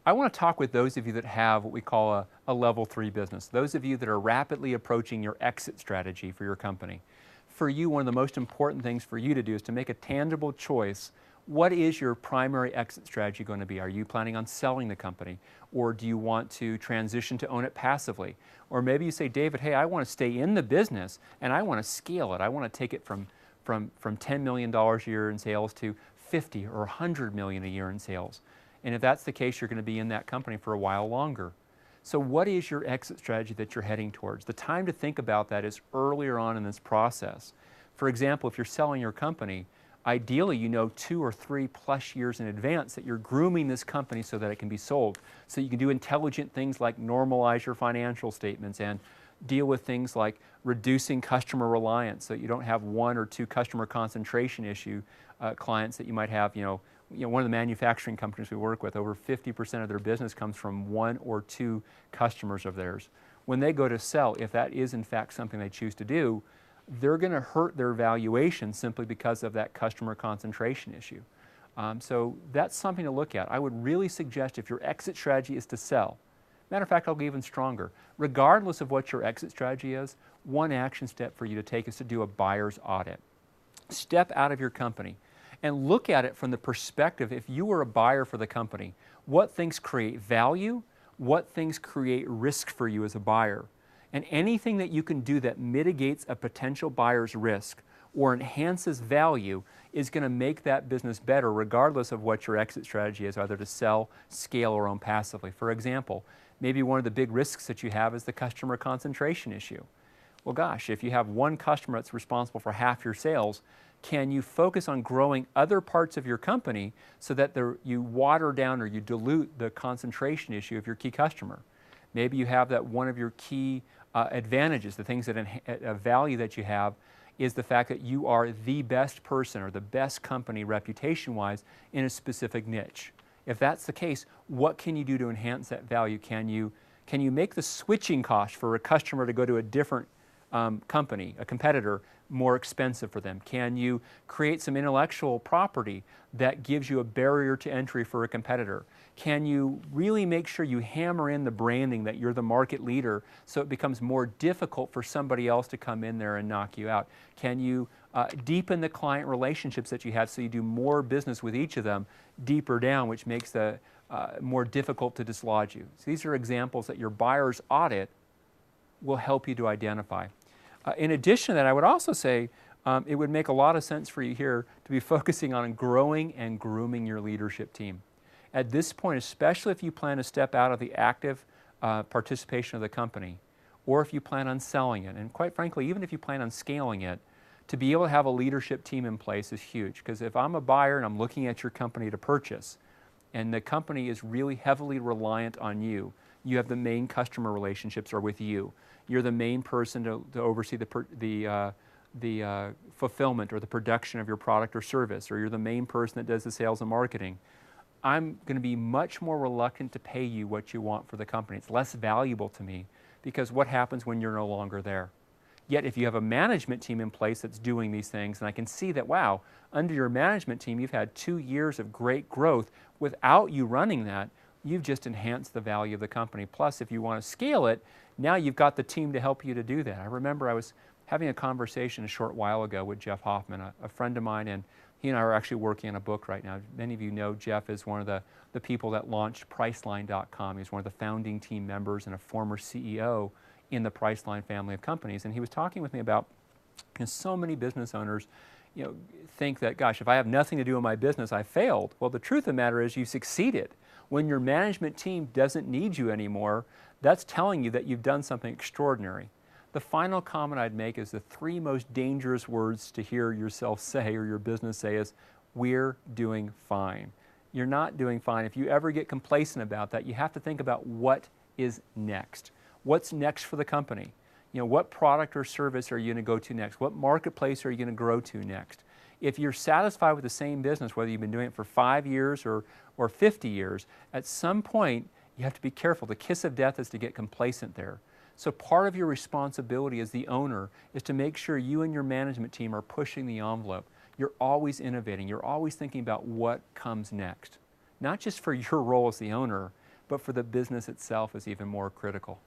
I want to talk with those of you that have what we call a level 3 business, those of you that are rapidly approaching your exit strategy for your company. For you, one of the most important things for you to do is to make a tangible choice. What is your primary exit strategy going to be? Are you planning on selling the company? Or do you want to transition to own it passively? Or maybe you say, David, hey, I want to stay in the business and I want to scale it. I want to take it from $10 million a year in sales to 50 or 100 million a year in sales. And if that's the case, you're going to be in that company for a while longer. So what is your exit strategy that you're heading towards? The time to think about that is earlier on in this process. For example, if you're selling your company, ideally you know 2 or 3 plus years in advance that you're grooming this company so that it can be sold. So you can do intelligent things like normalize your financial statements and deal with things like reducing customer reliance so you don't have 1 or 2 customer concentration issue clients that you might have. One of the manufacturing companies we work with, over 50% of their business comes from 1 or 2 customers of theirs. When they go to sell, if that is in fact something they choose to do, they're going to hurt their valuation simply because of that customer concentration issue. So that's something to look at. I would really suggest if your exit strategy is to sell, matter of fact, I'll go even stronger. Regardless of what your exit strategy is, one action step for you to take is to do a buyer's audit. Step out of your company and look at it from the perspective, if you were a buyer for the company, what things create value, what things create risk for you as a buyer. And anything that you can do that mitigates a potential buyer's risk or enhances value is going to make that business better regardless of what your exit strategy is, either to sell, scale, or own passively. For example, maybe one of the big risks that you have is the customer concentration issue. Well, gosh, if you have one customer that's responsible for half your sales, can you focus on growing other parts of your company so that you water down or you dilute the concentration issue of your key customer? Maybe you have that one of your key advantages, the things that value that you have, is the fact that you are the best person or the best company reputation-wise in a specific niche. If that's the case, what can you do to enhance that value? Can you make the switching cost for a customer to go to a different company, a competitor, more expensive for them? Can you create some intellectual property that gives you a barrier to entry for a competitor? Can you really make sure you hammer in the branding that you're the market leader so it becomes more difficult for somebody else to come in there and knock you out? Can you deepen the client relationships that you have so you do more business with each of them deeper down, which makes the more difficult to dislodge you? So these are examples that your buyer's audit will help you to identify. In addition to that, I would also say it would make a lot of sense for you here to be focusing on growing and grooming your leadership team. At this point, especially if you plan to step out of the active participation of the company, or if you plan on selling it, and quite frankly, even if you plan on scaling it, to be able to have a leadership team in place is huge. Because if I'm a buyer and I'm looking at your company to purchase, and the company is really heavily reliant on you, you have the main customer relationships are with you. You're the main person to oversee the fulfillment or the production of your product or service, or you're the main person that does the sales and marketing. I'm going to be much more reluctant to pay you what you want for the company. It's less valuable to me because what happens when you're no longer there? Yet if you have a management team in place that's doing these things, and I can see that, wow, under your management team, you've had 2 years of great growth without you running that, you've just enhanced the value of the company. Plus, if you want to scale it, now you've got the team to help you to do that. I remember I was having a conversation a short while ago with Jeff Hoffman, a friend of mine, and he and I are actually working on a book right now. Many of you know Jeff is one of the people that launched Priceline.com. He's one of the founding team members and a former CEO in the Priceline family of companies. And he was talking with me about so many business owners think that, gosh, if I have nothing to do in my business, I failed. Well, the truth of the matter is you succeeded. When your management team doesn't need you anymore, that's telling you that you've done something extraordinary. The final comment I'd make is the 3 most dangerous words to hear yourself say or your business say is, we're doing fine. You're not doing fine. If you ever get complacent about that, you have to think about what is next. What's next for the company? What product or service are you going to go to next? What marketplace are you going to grow to next? If you're satisfied with the same business, whether you've been doing it for 5 years or 50 years, at some point you have to be careful. The kiss of death is to get complacent there. So part of your responsibility as the owner is to make sure you and your management team are pushing the envelope. You're always innovating. You're always thinking about what comes next. Not just for your role as the owner, but for the business itself is even more critical.